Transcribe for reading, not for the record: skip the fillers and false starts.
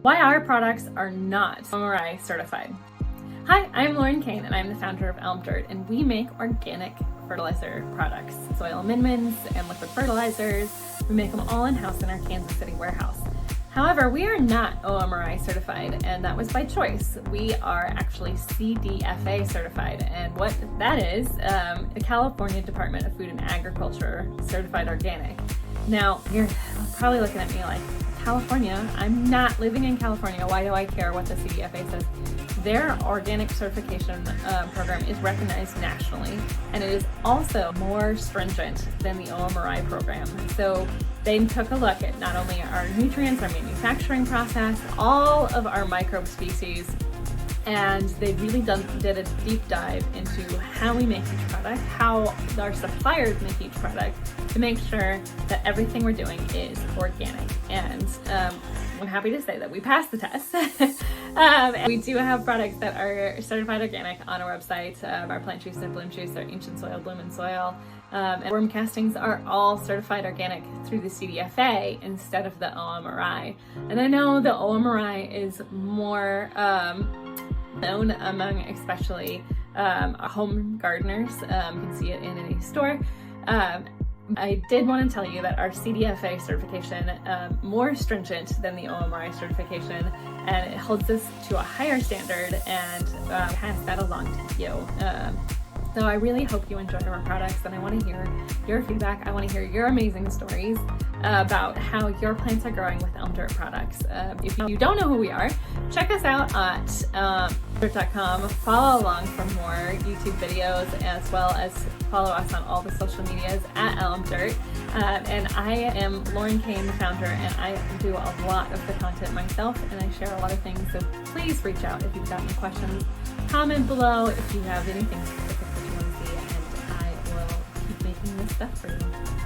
Why our products are not OMRI certified. Hi, I'm Lauren Kane and I'm the founder of Elm Dirt, and we make organic fertilizer products, soil amendments and liquid fertilizers. We make them all in-house in our Kansas City warehouse. However, we are not OMRI certified, and that was by choice. We are actually CDFA certified, and what that is, the California Department of Food and Agriculture certified organic. Now, you're probably looking at me like, California? I'm not living in California. Why do I care what the CDFA says? Their organic certification program is recognized nationally, and it is also more stringent than the OMRI program. So they took a look at not only our nutrients, our manufacturing process, all of our microbe species, and they really did a deep dive into how we make each product, how our suppliers make each product, to make sure that everything we're doing is organic. And I'm happy to say that we passed the test. We do have products that are certified organic on our website. Our plant juice and bloom juice, our ancient soil, bloom and soil, and worm castings are all certified organic through the CDFA instead of the OMRI. And I know the OMRI is more known among especially home gardeners. You can see it in any store. I did want to tell you that our CDFA certification more stringent than the OMRI certification, and it holds us to a higher standard and pass that along to you. So I really hope you enjoy our products, and I want to hear your feedback. I want to hear your amazing stories about how your plants are growing with Elm Dirt products. If you don't know who we are, check us out at dirt.com. Follow along for more YouTube videos, as well as follow us on all the social medias at Elm Dirt. And I am Lauren Kane, the founder, and I do a lot of the content myself, and I share a lot of things. So please reach out if you've got any questions. Comment below if you have anything specific that you want to see, and I will keep making this stuff for you.